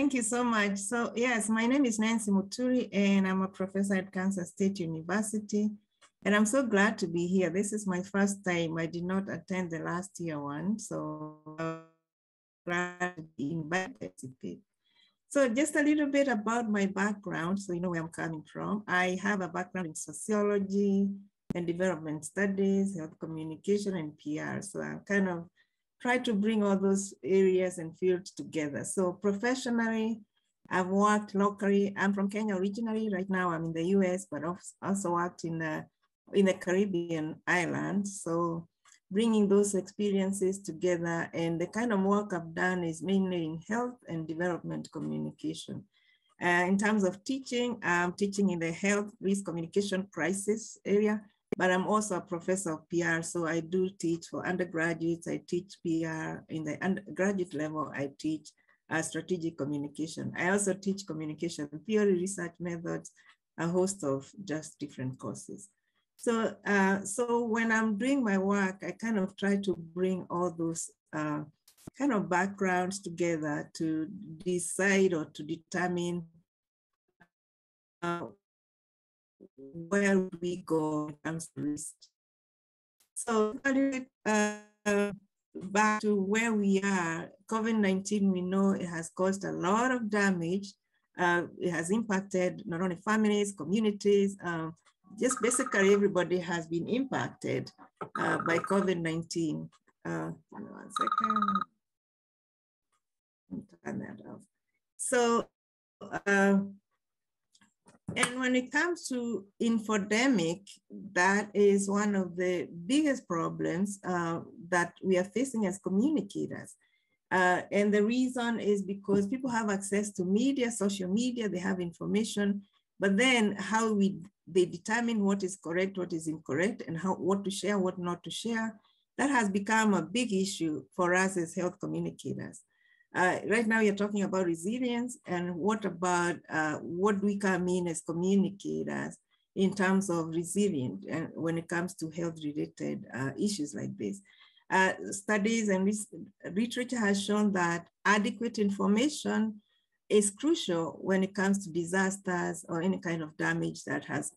Thank you so much. So yes, my name is Nancy Muturi and I'm a professor at Kansas State University. And I'm so glad to be here. This is my first time. I did not attend the last year one, so I'm glad to be invited to participate. So just a little bit about my background, so you know where I'm coming from. I have a background in sociology and development studies, health communication, and PR. So I kind of try to bring all those areas and fields together. So professionally, I've worked locally. I'm from Kenya originally. Right now I'm in the US, but also worked in the Caribbean islands. So bringing those experiences together, and the kind of work I've done is mainly in health and development communication. In terms of teaching, I'm teaching in the health risk communication crisis area, but I'm also a professor of PR. So I do teach for undergraduates. I teach PR in the undergraduate level. I teach strategic communication. I also teach communication theory, research methods, a host of just different courses. So, so when I'm doing my work, I kind of try to bring all those kind of backgrounds together to decide or to determine where we go when it comes to risk. So back to where we are, COVID-19, we know it has caused a lot of damage. It has impacted not only families, communities, just basically everybody has been impacted by COVID-19. One second. Turn that off. So, and when it comes to infodemic, that is one of the biggest problems that we are facing as communicators. And the reason is because people have access to media, social media, they have information, but then how they determine what is correct, what is incorrect, and what to share, what not to share, that has become a big issue for us as health communicators. Right now you're talking about resilience, and what about what we can mean as communicators in terms of resilience and when it comes to health related issues like this. Studies and literature has shown that adequate information is crucial when it comes to disasters or any kind of damage that has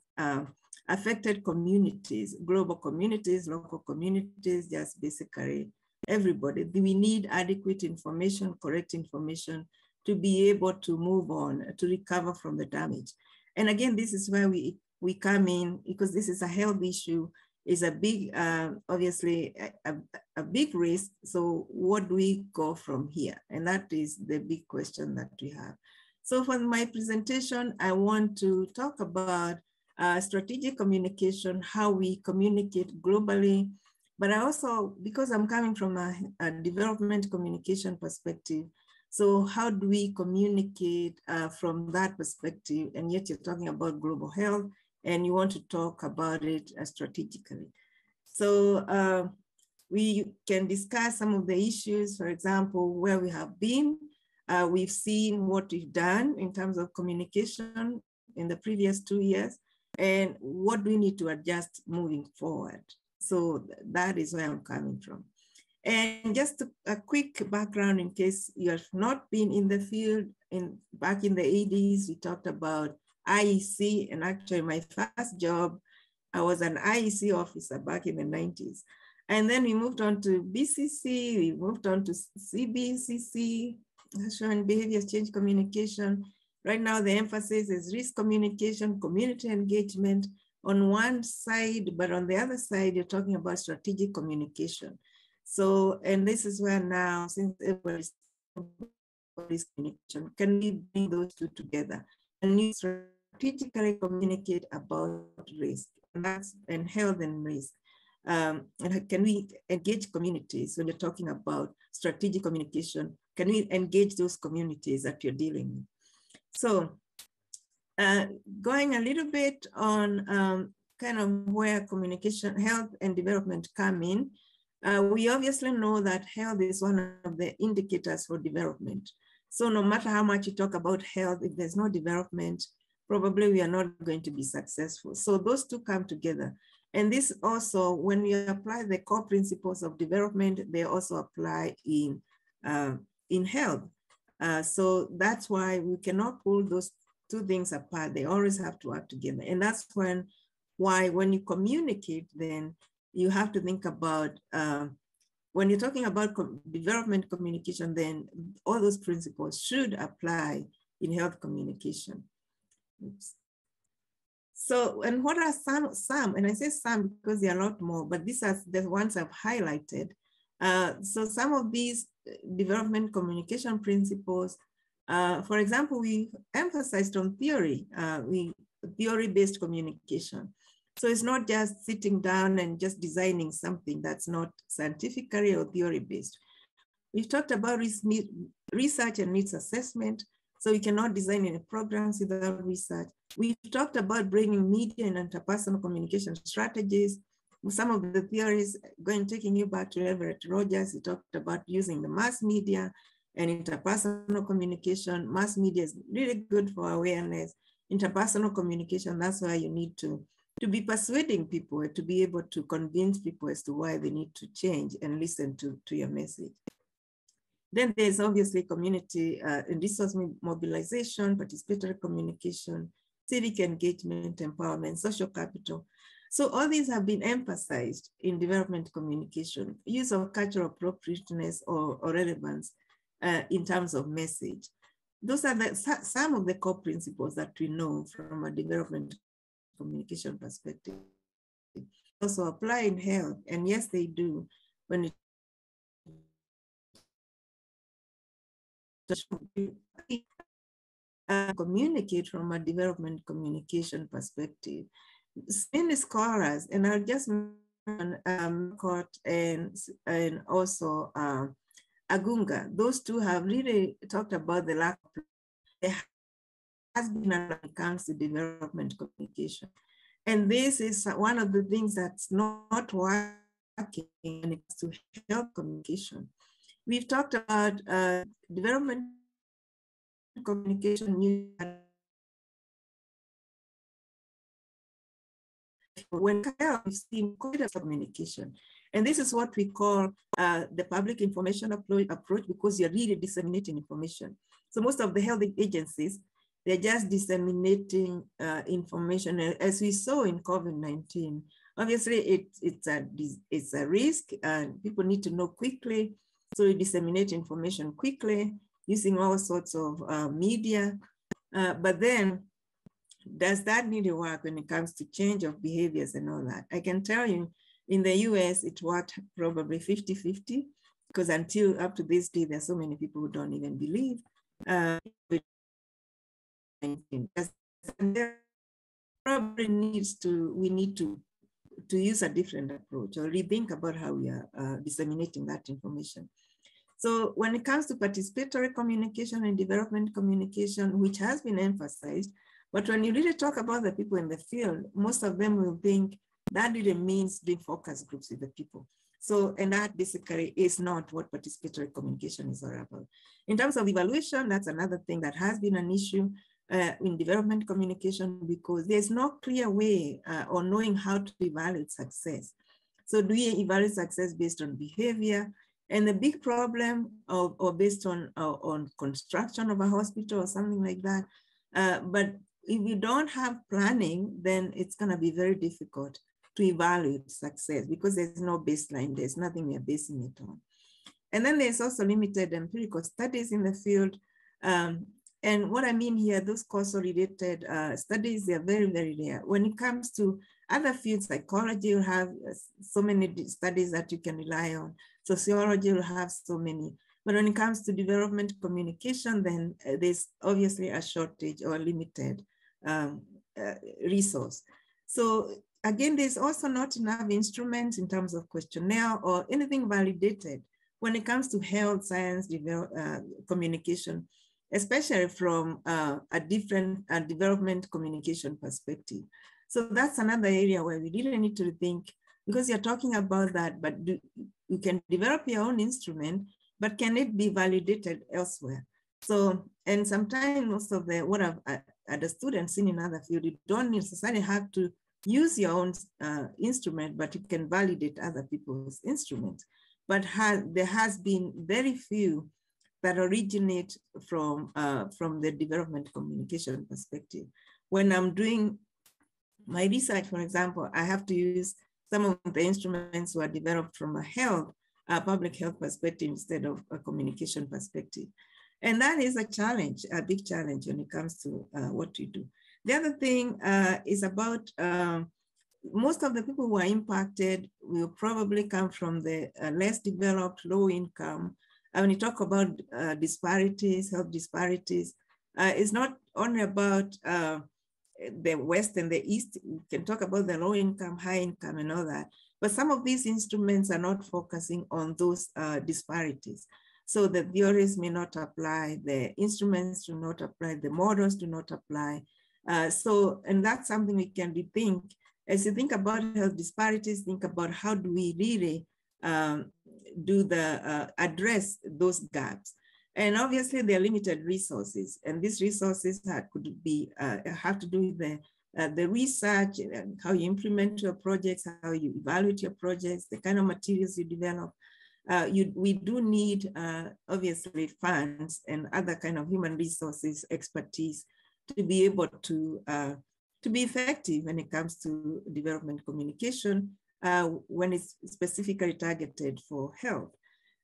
affected communities, global communities, local communities, just basically everybody. We need adequate information, correct information to be able to move on, to recover from the damage. And again, this is where we come in, because this is a health issue, is a big, obviously a big risk. So what do we go from here? And that is the big question that we have. So for my presentation, I want to talk about strategic communication, how we communicate globally. But I also, because I'm coming from a development communication perspective, so how do we communicate from that perspective? And yet you're talking about global health and you want to talk about it strategically. So we can discuss some of the issues, for example, where we have been. We've seen what we've done in terms of communication in the previous 2 years, and what do we need to adjust moving forward. So that is where I'm coming from. And just a quick background in case you have not been in the field. Back in the 80s, we talked about IEC, and actually my first job, I was an IEC officer back in the 90s. And then we moved on to BCC, we moved on to CBCC, Social and Behavior Change Communication. Right now, the emphasis is risk communication, community engagement on one side, but on the other side, you're talking about strategic communication. So, and this is where now, since everybody's communication, can we bring those two together and you strategically communicate about risk and health and risk? And can we engage communities when you're talking about strategic communication? Can we engage those communities that you're dealing with? So, going a little bit on kind of where communication, health and development come in, we obviously know that health is one of the indicators for development. So no matter how much you talk about health, if there's no development, probably we are not going to be successful. So those two come together. And this also, when we apply the core principles of development, they also apply in health. So that's why we cannot pull those two things apart. They always have to work together. And that's why when you communicate, then you have to think about, when you're talking about development communication, then all those principles should apply in health communication. Oops. So, and what are some, and I say some because there are a lot more, but these are the ones I've highlighted. So some of these development communication principles, for example, we emphasized on theory, theory-based communication. So it's not just sitting down and just designing something that's not scientifically or theory-based. We've talked about research and needs assessment. So we cannot design any programs without research. We've talked about bringing media and interpersonal communication strategies. Some of the theories, taking you back to Everett Rogers, he talked about using the mass media and interpersonal communication. Mass media is really good for awareness. Interpersonal communication, that's why you need to be persuading people, to be able to convince people as to why they need to change and listen to your message. Then there's obviously community and resource mobilization, participatory communication, civic engagement, empowerment, social capital. So all these have been emphasized in development communication, use of cultural appropriateness or relevance in terms of message. Those are some of the core principles that we know from a development communication perspective. Also apply in health, and yes, they do, when it communicate from a development communication perspective. Many scholars, and I'll just mention Court and also Agunga, those two have really talked about the lack of there has been when it comes to development communication. And this is one of the things that's not working when it comes to health communication. We've talked about development communication when we've seen quite a communication. And this is what we call the public information approach, because you're really disseminating information. So most of the health agencies, they're just disseminating information, as we saw in COVID-19. Obviously, it's a risk, and people need to know quickly. So you disseminate information quickly using all sorts of media. But then, does that really work when it comes to change of behaviors and all that? I can tell you, in the US, it worked probably 50-50, because until up to this day, there's so many people who don't even believe. There probably we need to use a different approach or rethink about how we are disseminating that information. So when it comes to participatory communication and development communication, which has been emphasized, but when you really talk about the people in the field, most of them will think that really means doing focus groups with the people. So, and that basically is not what participatory communication is all about. In terms of evaluation, that's another thing that has been an issue in development communication, because there's no clear way on knowing how to evaluate success. So do you evaluate success based on behavior? And the big problem or based on construction of a hospital or something like that. But if you don't have planning, then it's going to be very difficult to evaluate success, because there's no baseline, there's nothing we're basing it on. And then there's also limited empirical studies in the field. And what I mean here, those causal related studies, they're very, very rare. When it comes to other fields, psychology, you have so many studies that you can rely on. Sociology will have so many. But when it comes to development communication, then there's obviously a shortage or limited resource. So again, there's also not enough instruments in terms of questionnaire or anything validated when it comes to health science communication, especially from a different development communication perspective. So that's another area where we really need to think, because you're talking about that, but you can develop your own instrument, but can it be validated elsewhere? So, and sometimes most of what I've understood and seen in other fields, you don't necessarily have to use your own instrument, but you can validate other people's instruments. But there has been very few that originate from the development communication perspective. When I'm doing my research, for example, I have to use some of the instruments were developed from a public health perspective instead of a communication perspective. And that is a challenge, a big challenge when it comes to what you do. The other thing is about most of the people who are impacted will probably come from the less developed, low income. When you talk about disparities, health disparities, it's not only about the West and the East. We can talk about the low income, high income and all that, but some of these instruments are not focusing on those disparities. So the theories may not apply, the instruments do not apply, the models do not apply. And that's something we can rethink. As you think about health disparities, think about how do we really address those gaps. And obviously there are limited resources, and these resources have to do with the research, and how you implement your projects, how you evaluate your projects, the kind of materials you develop. We do need, obviously, funds and other kind of human resources, expertise, to be able to be effective when it comes to development communication, when it's specifically targeted for health.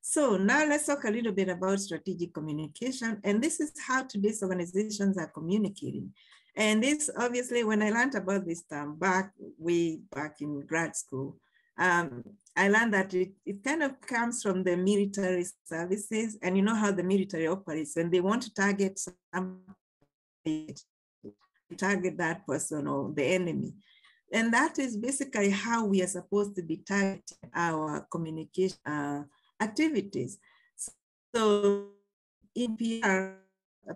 So now let's talk a little bit about strategic communication. And this is how today's organizations are communicating. And this, obviously, when I learned about this term way back in grad school, I learned that it kind of comes from the military services. And you know how the military operates. When they want to target somebody, target that person or the enemy. And that is basically how we are supposed to be targeting our communication activities. So in PR,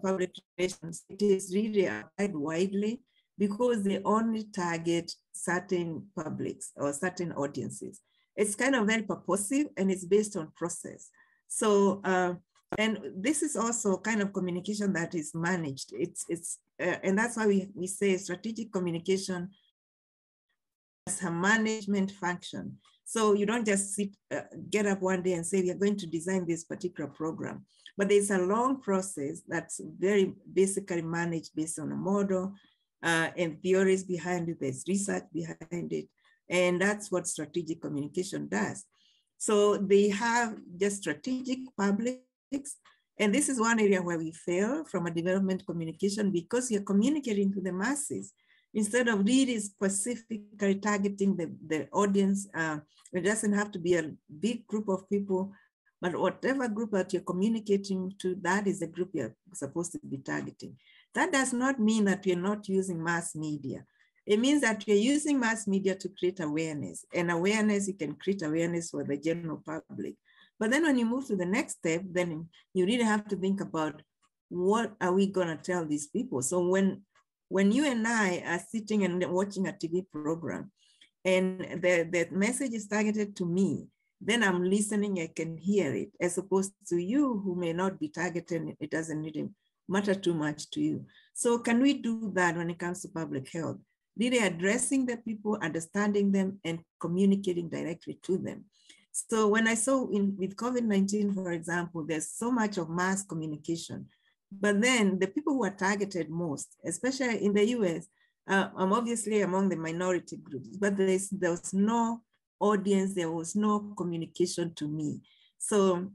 public relations, it is really applied widely because they only target certain publics or certain audiences. It's kind of very purposive and it's based on process. So, and this is also kind of communication that is managed. And that's why we say strategic communication as a management function. So you don't just get up one day and say, we are going to design this particular program. But there's a long process that's very basically managed based on a model and theories behind it. There's research behind it. And that's what strategic communication does. So they have just strategic publics. And this is one area where we fail from a development communication because you're communicating to the masses. Instead of really specifically targeting the audience, it doesn't have to be a big group of people, but whatever group that you're communicating to, that is the group you're supposed to be targeting. That does not mean that we're not using mass media. It means that we're using mass media to create awareness. And awareness, you can create awareness for the general public. But then when you move to the next step, then you really have to think about what are we gonna tell these people? So when you and I are sitting and watching a TV program and the message is targeted to me, then I'm listening, I can hear it, as opposed to you who may not be targeted, it doesn't really matter too much to you. So can we do that when it comes to public health? Really addressing the people, understanding them, and communicating directly to them. So when I saw with COVID-19, for example, there's so much of mass communication. But then the people who are targeted most, especially in the US, I'm obviously among the minority groups, but there was no audience, there was no communication to me. So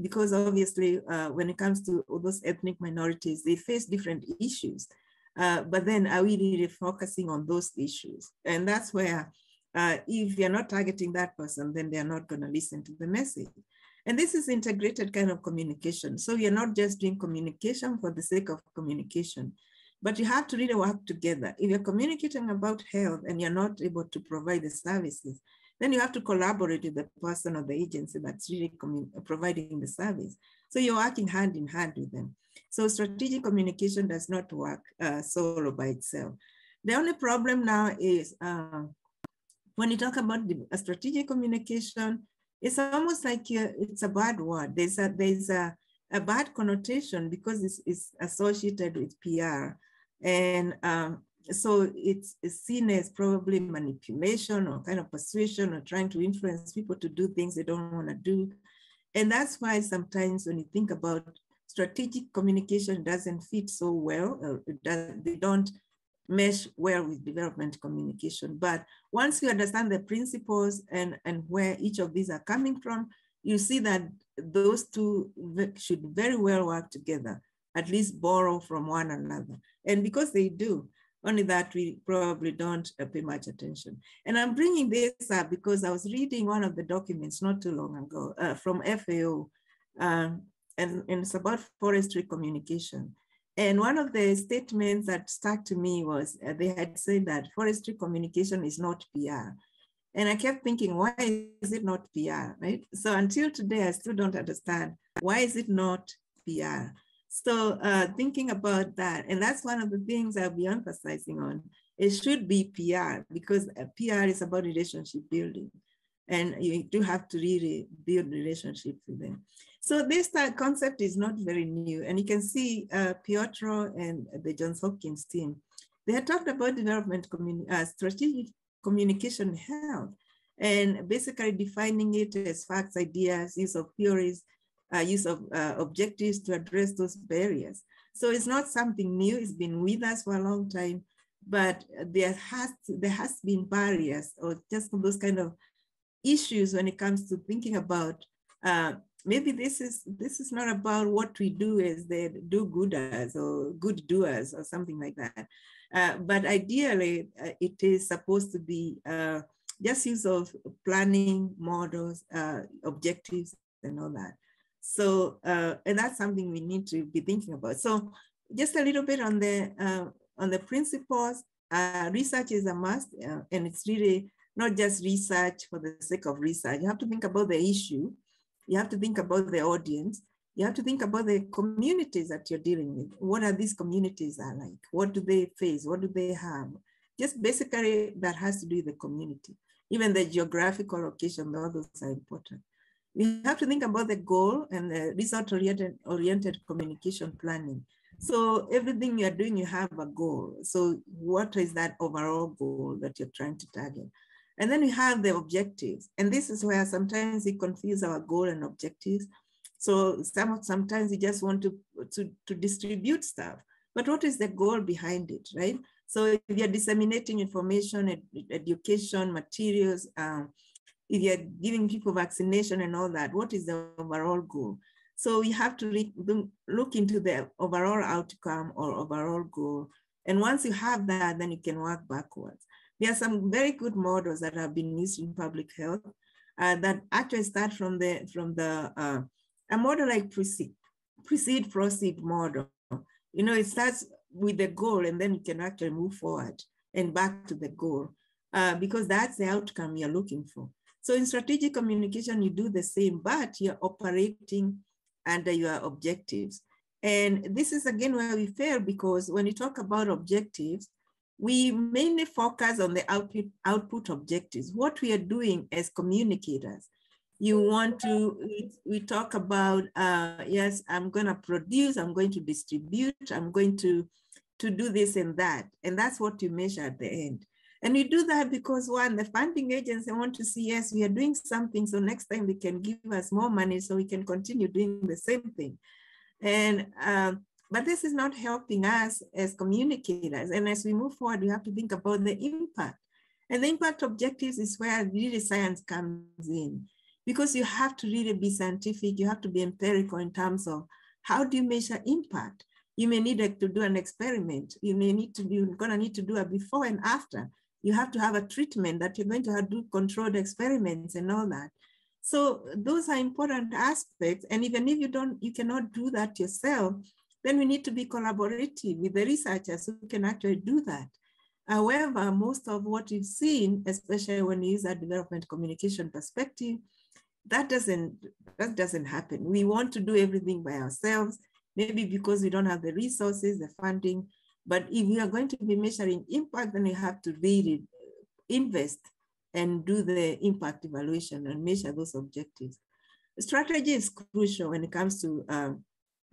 because obviously when it comes to all those ethnic minorities, they face different issues. But then are we really focusing on those issues? And that's where if you're not targeting that person, then they're not gonna listen to the message. And this is integrated kind of communication. So you're not just doing communication for the sake of communication, but you have to really work together. If you're communicating about health and you're not able to provide the services, then you have to collaborate with the person or the agency that's really providing the service. So you're working hand in hand with them. So strategic communication does not work solo by itself. The only problem now is when you talk about a strategic communication, it's almost like it's a bad word. There's a bad connotation because it's associated with PR. And so it's seen as probably manipulation or kind of persuasion or trying to influence people to do things they don't want to do. And that's why sometimes when you think about strategic communication doesn't fit so well, or they don't mesh well with development communication. But once you understand the principles and where each of these are coming from, you see that those two should very well work together, at least borrow from one another. And because they do, only that we probably don't pay much attention. And I'm bringing this up because I was reading one of the documents not too long ago from FAO, and it's about forestry communication. And one of the statements that stuck to me was they had said that forestry communication is not PR. And I kept thinking, why is it not PR, right? So until today, I still don't understand, why is it not PR? So thinking about that, and that's one of the things I'll be emphasizing on, it should be PR, because PR is about relationship building. And you do have to really build relationships with them. So this concept is not very new. And you can see Piotr and the Johns Hopkins team, they had talked about development strategic communication health, and basically defining it as facts, ideas, use of theories, use of objectives to address those barriers. So it's not something new, it's been with us for a long time, but there has been barriers or just those kind of issues when it comes to thinking about maybe this is not about what we do as the do-gooders or good doers or something like that. But ideally, it is supposed to be just use of planning, models, objectives, and all that. So, and that's something we need to be thinking about. So just a little bit on the principles. Research is a must, and it's really not just research for the sake of research. You have to think about the issue. You have to think about the audience. You have to think about the communities that you're dealing with. What are these communities are like? What do they face? What do they have? Just basically that has to do with the community. Even the geographical location, all those are important. We have to think about the goal and the result-oriented communication planning. So everything you're doing, you have a goal. So what is that overall goal that you're trying to target? And then we have the objectives. And this is where sometimes we confuse our goal and objectives. So sometimes we just want to distribute stuff. But what is the goal behind it, right? So if you're disseminating information, education, materials, if you're giving people vaccination and all that, what is the overall goal? So you have to look into the overall outcome or overall goal. And once you have that, then you can work backwards. There are some very good models that have been used in public health that actually start from a model like proceed model. You know, it starts with the goal and then you can actually move forward and back to the goal because that's the outcome you're looking for. So in strategic communication, you do the same, but you're operating under your objectives. And this is again where we fail, because when you talk about objectives, we mainly focus on the output objectives, what we are doing as communicators. You want to, we talk about, yes, I'm going to produce, I'm going to distribute, I'm going to do this and that. And that's what you measure at the end. And we do that because one, the funding agency want to see, yes, we are doing something, so next time they can give us more money so we can continue doing the same thing. And, but this is not helping us as communicators. And as we move forward, we have to think about the impact. And the impact objectives is where really science comes in, because you have to really be scientific. You have to be empirical in terms of how do you measure impact? You may need to do an experiment. You're gonna need to do a before and after. You have to have a treatment that you're going to do controlled experiments and all that. So those are important aspects. And even if you cannot do that yourself, then we need to be collaborative with the researchers who can actually do that. However, most of what we've seen, especially when we use a development communication perspective, that doesn't happen. We want to do everything by ourselves, maybe because we don't have the resources, the funding. But if we are going to be measuring impact, then we have to really invest and do the impact evaluation and measure those objectives. Strategy is crucial when it comes to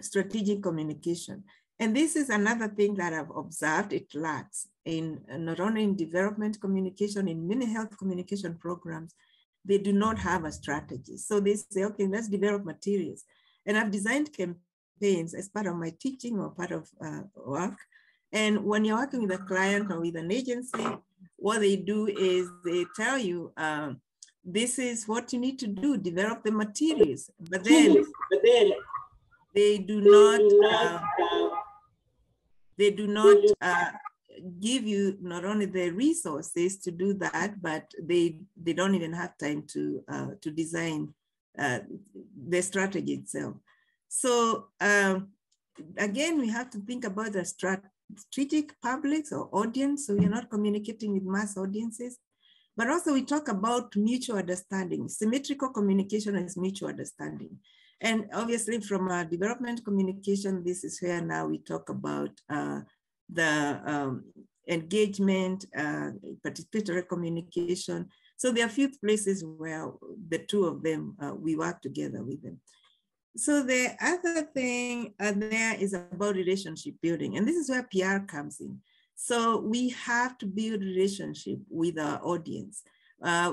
strategic communication. And this is another thing that I've observed it lacks in not only in development communication, in many health communication programs, they do not have a strategy. So they say, okay, let's develop materials. And I've designed campaigns as part of my teaching or part of work. And when you're working with a client or with an agency, what they do is they tell you, this is what you need to do, develop the materials. But then they do not give you not only the resources to do that, but they don't even have time to design the strategy itself. So again, we have to think about the strategic publics or audience. So we're not communicating with mass audiences, but also we talk about mutual understanding. Symmetrical communication is mutual understanding. And obviously from our development communication, this is where now we talk about the engagement, participatory communication. So there are a few places where the two of them, we work together with them. So the other thing there is about relationship building. And this is where PR comes in. So we have to build relationship with our audience,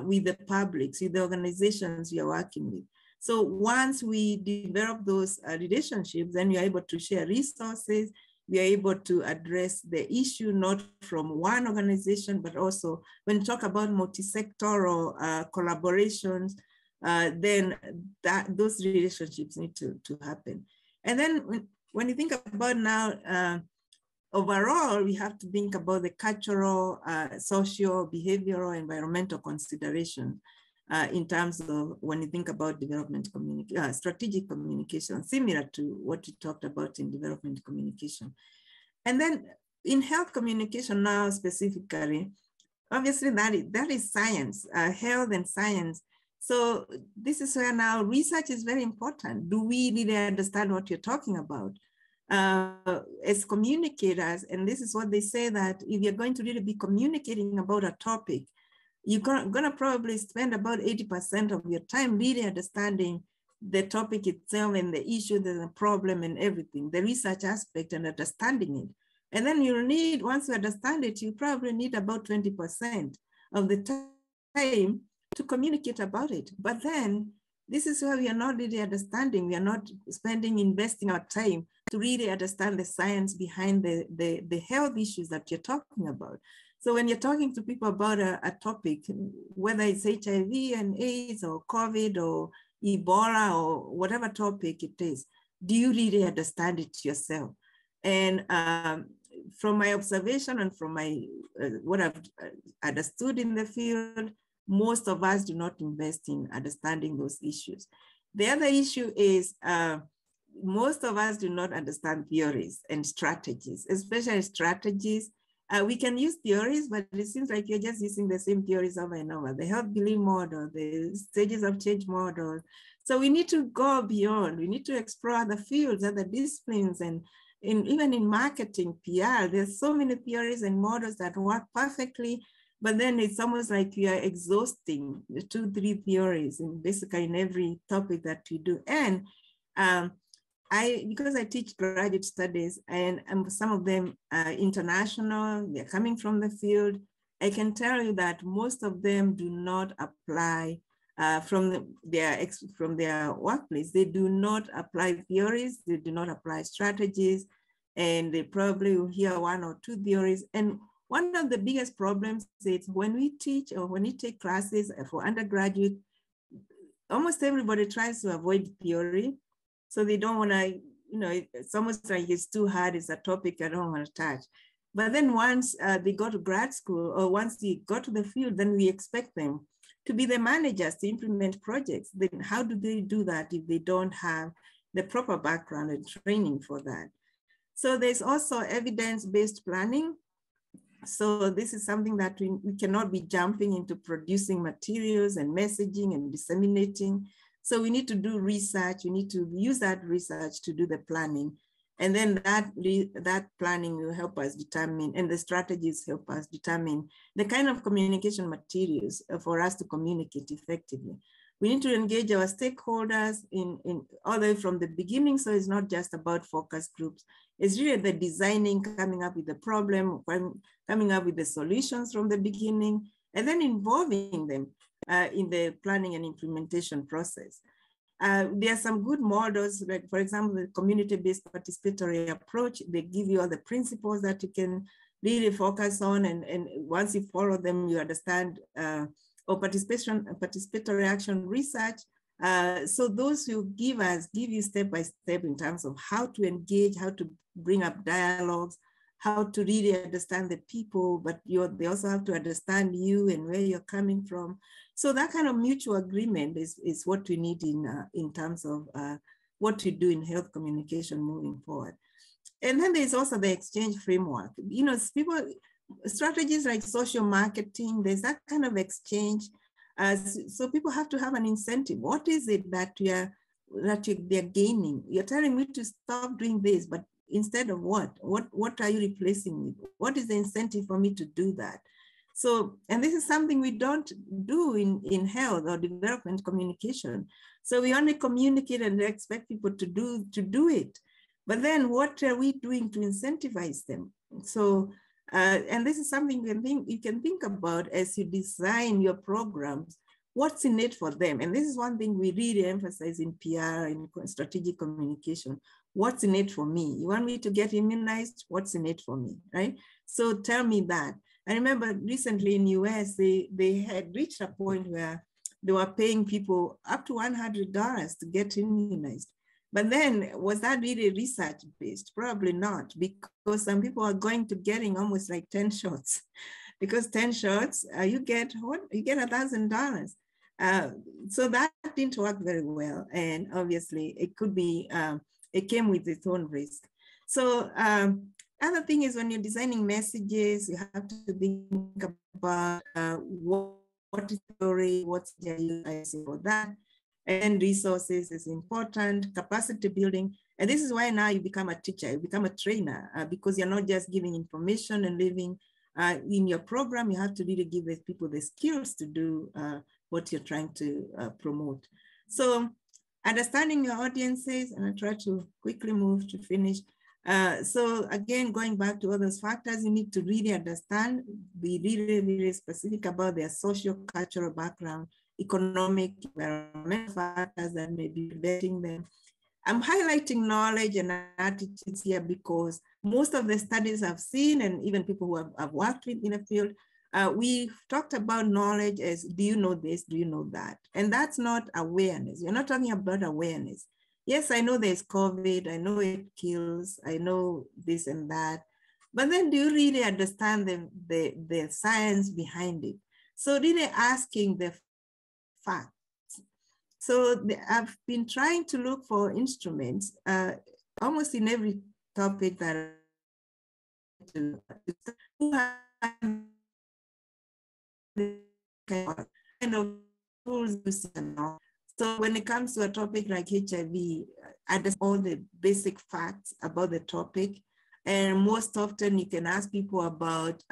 with the publics, with the organizations we are working with. So once we develop those relationships, then we are able to share resources. We are able to address the issue, not from one organization, but also when you talk about multi-sectoral collaborations, then those relationships need to happen. And then when you think about now, overall, we have to think about the cultural, social, behavioral, environmental considerations in terms of when you think about development strategic communication, similar to what we talked about in development communication. And then in health communication now specifically, obviously that is science, health and science. So this is where now research is very important. Do we really understand what you're talking about? As communicators, and this is what they say, that if you're going to really be communicating about a topic, you're gonna probably spend about 80% of your time really understanding the topic itself and the issue, the problem and everything, the research aspect and understanding it. And then you'll need, once you understand it, you probably need about 20% of the time to communicate about it. But then this is where we are not really understanding. We are not investing our time to really understand the science behind the health issues that you're talking about. So when you're talking to people about a topic, whether it's HIV and AIDS or COVID or Ebola or whatever topic it is, do you really understand it yourself? And from my observation and from my what I've understood in the field, most of us do not invest in understanding those issues. The other issue is most of us do not understand theories and strategies, especially strategies. We can use theories, but it seems like you're just using the same theories over and over. The health belief model, the stages of change model. So we need to go beyond. We need to explore other fields, other disciplines, and even in marketing, PR, there's so many theories and models that work perfectly, but then it's almost like you are exhausting the 2-3 theories basically in every topic that you do. And because I teach graduate studies and some of them are international, they're coming from the field, I can tell you that most of them do not apply from their workplace. They do not apply theories, they do not apply strategies, and they probably will hear 1 or 2 theories. And one of the biggest problems is when we teach or when we take classes for undergraduate, almost everybody tries to avoid theory. So they don't want to, it's almost like it's too hard, it's a topic I don't want to touch. But then once they go to grad school or once they go to the field, then we expect them to be the managers to implement projects. Then how do they do that if they don't have the proper background and training for that? So there's also evidence-based planning. So this is something that we cannot be jumping into producing materials and messaging and disseminating. So we need to do research. We need to use that research to do the planning. And then that planning will help us determine, and the strategies help us determine the kind of communication materials for us to communicate effectively. We need to engage our stakeholders in all the way from the beginning. So it's not just about focus groups. It's really the designing, coming up with the problem, coming up with the solutions from the beginning, and then involving them. in the planning and implementation process. There are some good models, like for example, the community-based participatory approach. They give you all the principles that you can really focus on, and once you follow them, you understand, or participatory action research. So those who give you step by step in terms of how to engage, how to bring up dialogues, how to really understand the people, but they also have to understand you and where you're coming from. So that kind of mutual agreement is what we need in terms of what to do in health communication moving forward. And then there's also the exchange framework. You know, strategies like social marketing, there's that kind of exchange. So people have to have an incentive. What is it that they're gaining? You're telling me to stop doing this, but instead of what are you replacing with? What is the incentive for me to do that? So, and this is something we don't do in health or development communication. So we only communicate and expect people to do it. But then what are we doing to incentivize them? So, and this is something you can think about as you design your programs. What's in it for them? And this is one thing we really emphasize in PR, in strategic communication. What's in it for me? You want me to get immunized? What's in it for me, right? So tell me that. I remember recently in US, they had reached a point where they were paying people up to $100 to get immunized. But then, was that really research-based? Probably not, because some people are going to getting almost like 10 shots. Because 10 shots, you get $1,000. So that didn't work very well. And obviously, it could be, it came with its own risk. So other thing is when you're designing messages, you have to think about what is the story, what's the use for that. And resources is important, capacity building. And this is why now you become a teacher, you become a trainer, because you're not just giving information and living in your program. You have to really give the people the skills to do what you're trying to promote. So understanding your audiences, and I try to quickly move to finish. So again, going back to all those factors, you need to really understand, be really, really specific about their socio-cultural background, economic, environmental factors that may be preventing them. I'm highlighting knowledge and attitudes here because most of the studies I've seen, and even people who have worked with in the field, we've talked about knowledge as, do you know this, do you know that? And that's not awareness. You're not talking about awareness. Yes, I know there's COVID, I know it kills, I know this and that, but then do you really understand the science behind it? So really asking the facts. So I've been trying to look for instruments almost in every topic that kind of tools. So when it comes to a topic like HIV, understand all the basic facts about the topic. And most often you can ask people about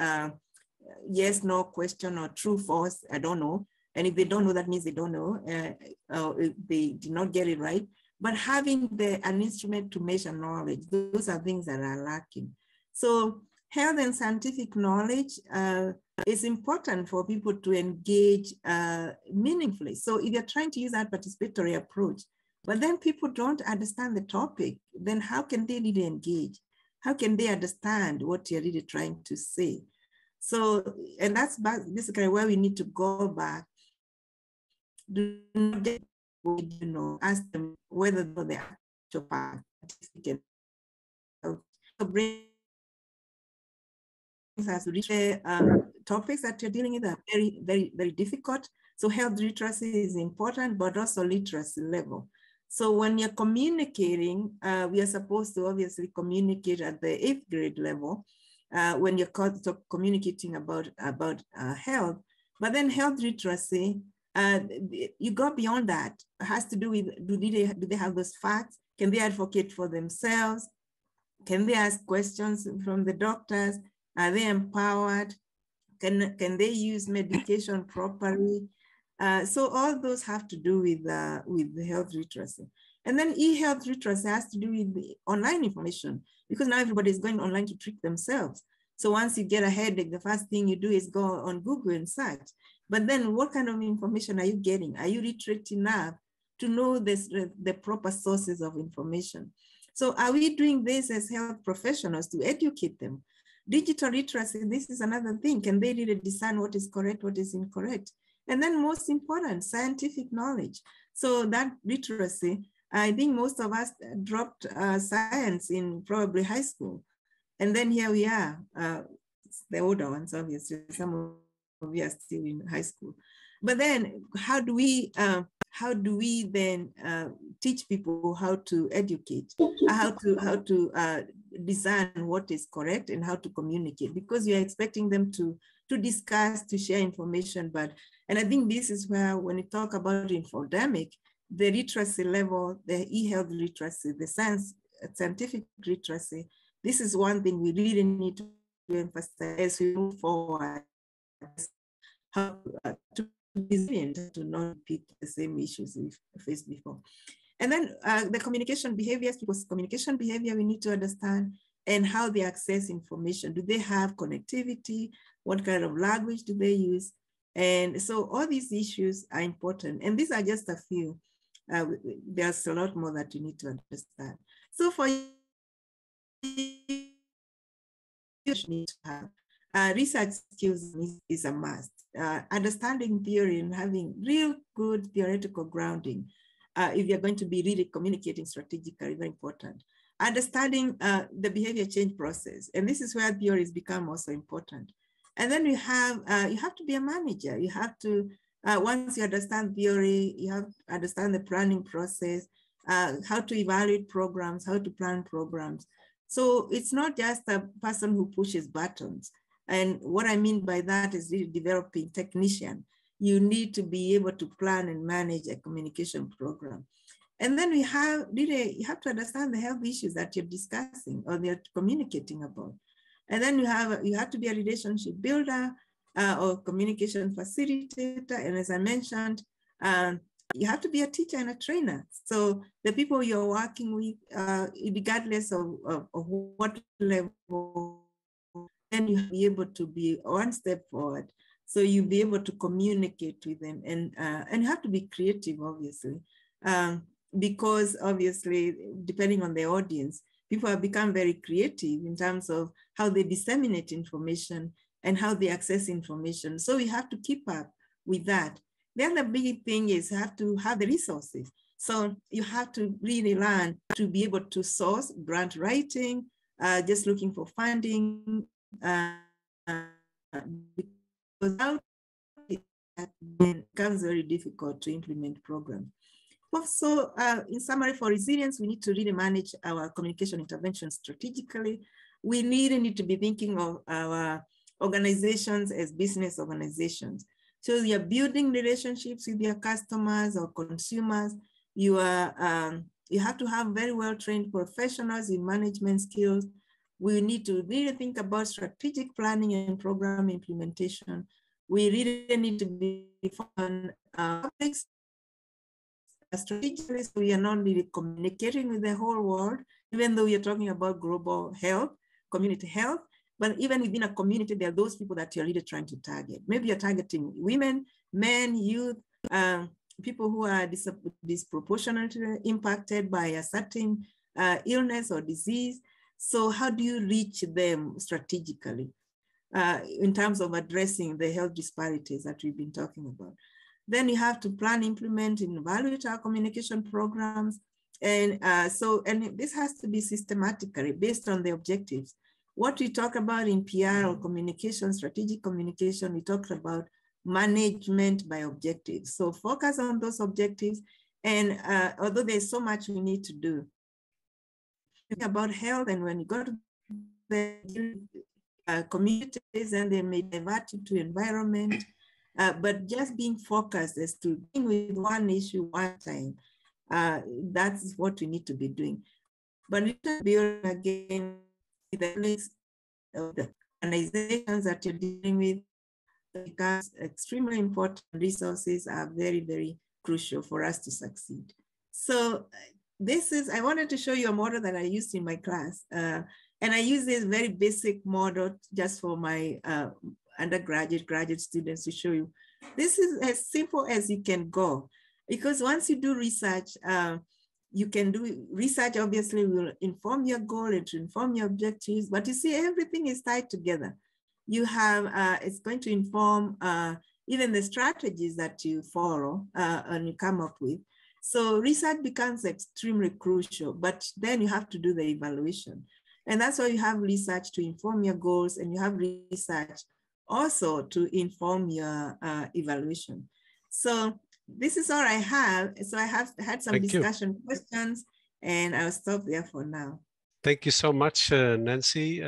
yes, no question or true, false, I don't know. And if they don't know, that means they don't know, if they did not get it right. But having an instrument to measure knowledge, those are things that are lacking. So health and scientific knowledge is important for people to engage meaningfully. So if you're trying to use that participatory approach, but then people don't understand the topic, then how can they really engage? How can they understand what you're really trying to say? So, and that's basically where we need to go back. Do not just, ask them whether they actually participate. So bring us to reach topics that you're dealing with are very, very, very difficult. So health literacy is important, but also literacy level. So when you're communicating, we are supposed to obviously communicate at the 8th grade level when you're communicating about health. But then health literacy, you go beyond that. It has to do with, do they have those facts? Can they advocate for themselves? Can they ask questions from the doctors? Are they empowered? Can they use medication properly? So all those have to do with the health literacy. And then e-health literacy has to do with the online information, because now everybody is going online to treat themselves. So once you get a headache, the first thing you do is go on Google and search. But then what kind of information are you getting? Are you literate enough to know the proper sources of information? So are we doing this as health professionals to educate them? Digital literacy, this is another thing. Can they really discern what is correct, what is incorrect? And then most important, scientific knowledge. So that literacy, I think most of us dropped science in probably high school. And then here we are, the older ones, obviously, some of you are still in high school. But then how do we then teach people how to educate, how to discern what is correct and how to communicate? Because you're expecting them to discuss, to share information. And I think this is where, when you talk about infodemic, the literacy level, the e-health literacy, the scientific literacy, this is one thing we really need to emphasize as we move forward. How to be resilient, to not repeat the same issues we've faced before. And then the communication behaviors, because communication behavior we need to understand, and how they access information. Do they have connectivity? What kind of language do they use? And so all these issues are important. And these are just a few. There's a lot more that you need to understand. So for you need to have research skills is a must. Understanding theory and having real good theoretical grounding, if you're going to be really communicating strategically, very important. Understanding the behavior change process, and this is where theories become also important. And then you have to be a manager. You have to, once you understand theory, you have to understand the planning process, how to evaluate programs, how to plan programs. So it's not just a person who pushes buttons. And what I mean by that is really developing technician. You need to be able to plan and manage a communication program. And then you have to understand the health issues that you're discussing or they're communicating about. And then you have to be a relationship builder or communication facilitator. And as I mentioned, you have to be a teacher and a trainer. So the people you're working with, regardless of what level, then you be able to be one step forward. So you'll be able to communicate with them, and you have to be creative, obviously, because obviously, depending on the audience, people have become very creative in terms of how they disseminate information and how they access information. So we have to keep up with that. The other big thing is you have to have the resources. So you have to really learn to be able to source grant writing, just looking for funding, because it becomes very difficult to implement programs. So in summary, for resilience, we need to really manage our communication interventions strategically. We need to be thinking of our organizations as business organizations. So you're building relationships with your customers or consumers. You have to have very well-trained professionals in management skills. We need to really think about strategic planning and program implementation. We really need to be on topics strategically, so we are not really communicating with the whole world, even though we are talking about global health, community health. But even within a community, there are those people that you're really trying to target. Maybe you're targeting women, men, youth, people who are disproportionately impacted by a certain illness or disease. So how do you reach them strategically in terms of addressing the health disparities that we've been talking about? Then you have to plan, implement, and evaluate our communication programs. And and this has to be systematically based on the objectives. What we talk about in PR or communication, strategic communication, we talk about management by objectives. So focus on those objectives. And although there's so much we need to do about health, and when you go to the communities, and they may divert you to environment, but just being focused as to dealing with one issue one time, that's what we need to be doing. But we need to build again the organizations that you're dealing with, because extremely important resources are very, very crucial for us to succeed. So I wanted to show you a model that I used in my class. And I use this very basic model just for my undergraduate, graduate students to show you This is as simple as you can go, because once you do research, you can do research, obviously will inform your goal and to inform your objectives, but you see everything is tied together. You have, it's going to inform even the strategies that you follow and you come up with. So research becomes extremely crucial, but then you have to do the evaluation. And that's why you have research to inform your goals, and you have research also to inform your evaluation. So this is all I have. So I have had some discussion questions, and I'll stop there for now. Thank you so much, Nancy.